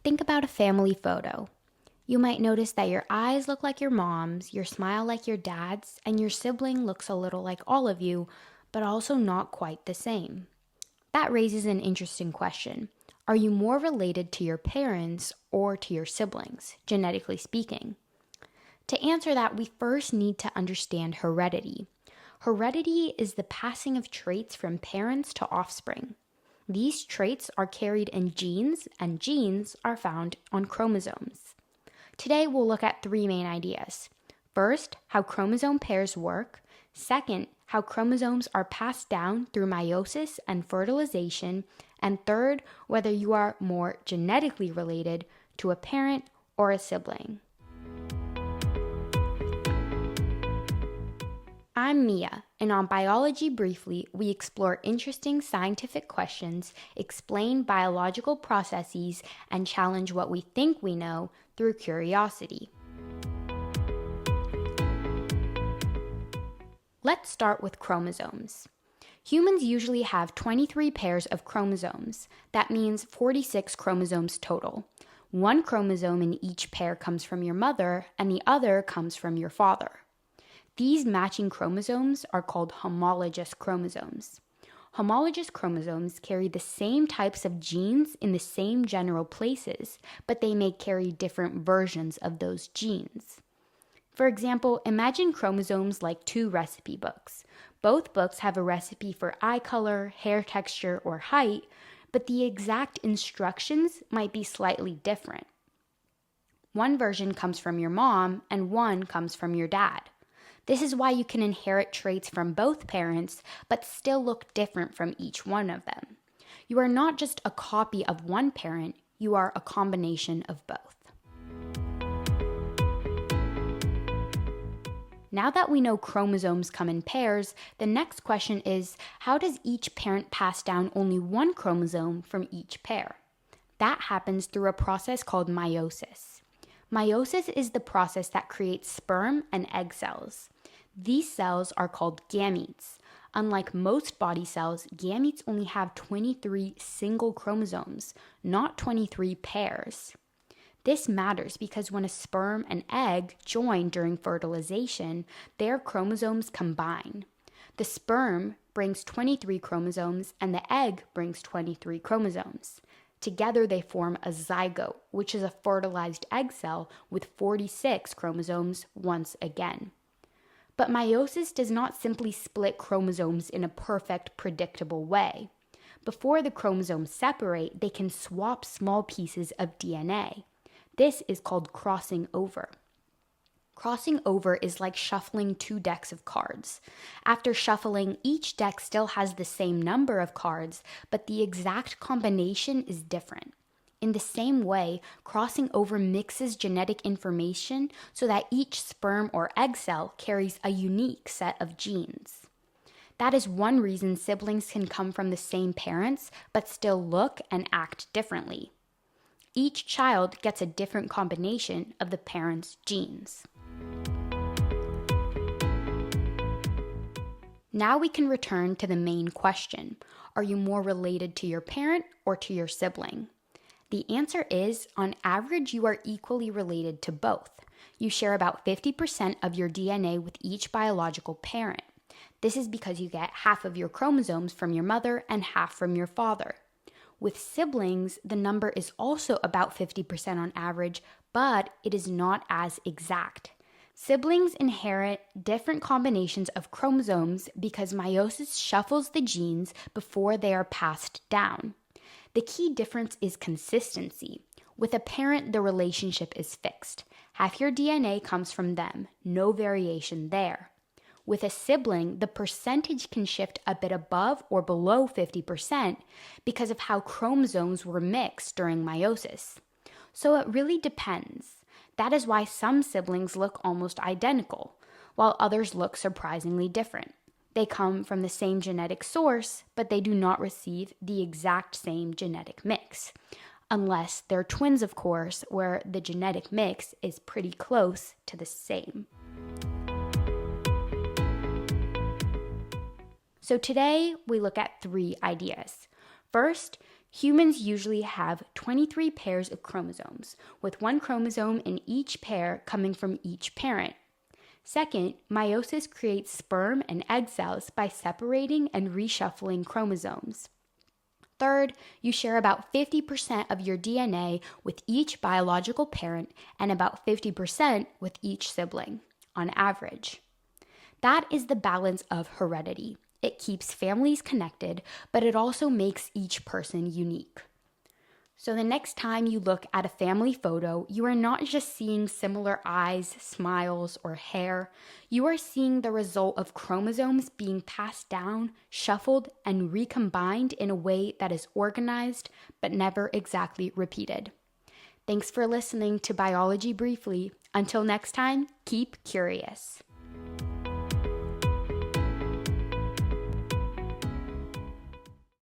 Think about a family photo. You might notice that your eyes look like your mom's, your smile like your dad's, and your sibling looks a little like all of you, but also not quite the same. That raises an interesting question. Are you more related to your parents or to your siblings, genetically speaking? To answer that, we first need to understand heredity. Heredity is the passing of traits from parents to offspring. These traits are carried in genes, and genes are found on chromosomes. Today, we'll look at three main ideas. First, how chromosome pairs work. Second, how chromosomes are passed down through meiosis and fertilization. And third, whether you are more genetically related to a parent or a sibling. I'm Mia, and on Biology Briefly, we explore interesting scientific questions, explain biological processes, and challenge what we think we know through curiosity. Let's start with chromosomes. Humans usually have 23 pairs of chromosomes. That means 46 chromosomes total. One chromosome in each pair comes from your mother, and the other comes from your father. These matching chromosomes are called homologous chromosomes. Homologous chromosomes carry the same types of genes in the same general places, but they may carry different versions of those genes. For example, imagine chromosomes like two recipe books. Both books have a recipe for eye color, hair texture, or height, but the exact instructions might be slightly different. One version comes from your mom, and one comes from your dad. This is why you can inherit traits from both parents, but still look different from each one of them. You are not just a copy of one parent, you are a combination of both. Now that we know chromosomes come in pairs, the next question is, how does each parent pass down only one chromosome from each pair? That happens through a process called meiosis. Meiosis is the process that creates sperm and egg cells. These cells are called gametes. Unlike most body cells, gametes only have 23 single chromosomes, not 23 pairs. This matters because when a sperm and egg join during fertilization, their chromosomes combine. The sperm brings 23 chromosomes and the egg brings 23 chromosomes. Together they form a zygote, which is a fertilized egg cell with 46 chromosomes once again. But meiosis does not simply split chromosomes in a perfect, predictable way. Before the chromosomes separate, they can swap small pieces of DNA. This is called crossing over. Crossing over is like shuffling two decks of cards. After shuffling, each deck still has the same number of cards, but the exact combination is different. In the same way, crossing over mixes genetic information so that each sperm or egg cell carries a unique set of genes. That is one reason siblings can come from the same parents but still look and act differently. Each child gets a different combination of the parents' genes. Now we can return to the main question. Are you more related to your parent or to your sibling? The answer is, on average, you are equally related to both. You share about 50% of your DNA with each biological parent. This is because you get half of your chromosomes from your mother and half from your father. With siblings, the number is also about 50% on average, but it is not as exact. Siblings inherit different combinations of chromosomes because meiosis shuffles the genes before they are passed down. The key difference is consistency. With a parent, the relationship is fixed. Half your DNA comes from them, no variation there. With a sibling, the percentage can shift a bit above or below 50% because of how chromosomes were mixed during meiosis. So it really depends. That is why some siblings look almost identical, while others look surprisingly different. They come from the same genetic source, but they do not receive the exact same genetic mix. Unless they're twins, of course, where the genetic mix is pretty close to the same. So today we look at three ideas. First, Humans usually have 23 pairs of chromosomes, with one chromosome in each pair coming from each parent. Second, meiosis creates sperm and egg cells by separating and reshuffling chromosomes. Third, you share about 50% of your DNA with each biological parent and about 50% with each sibling, on average. That is the balance of heredity. It keeps families connected, but it also makes each person unique. So the next time you look at a family photo, you are not just seeing similar eyes, smiles, or hair. You are seeing the result of chromosomes being passed down, shuffled, and recombined in a way that is organized but never exactly repeated. Thanks for listening to Biology Briefly. Until next time, keep curious.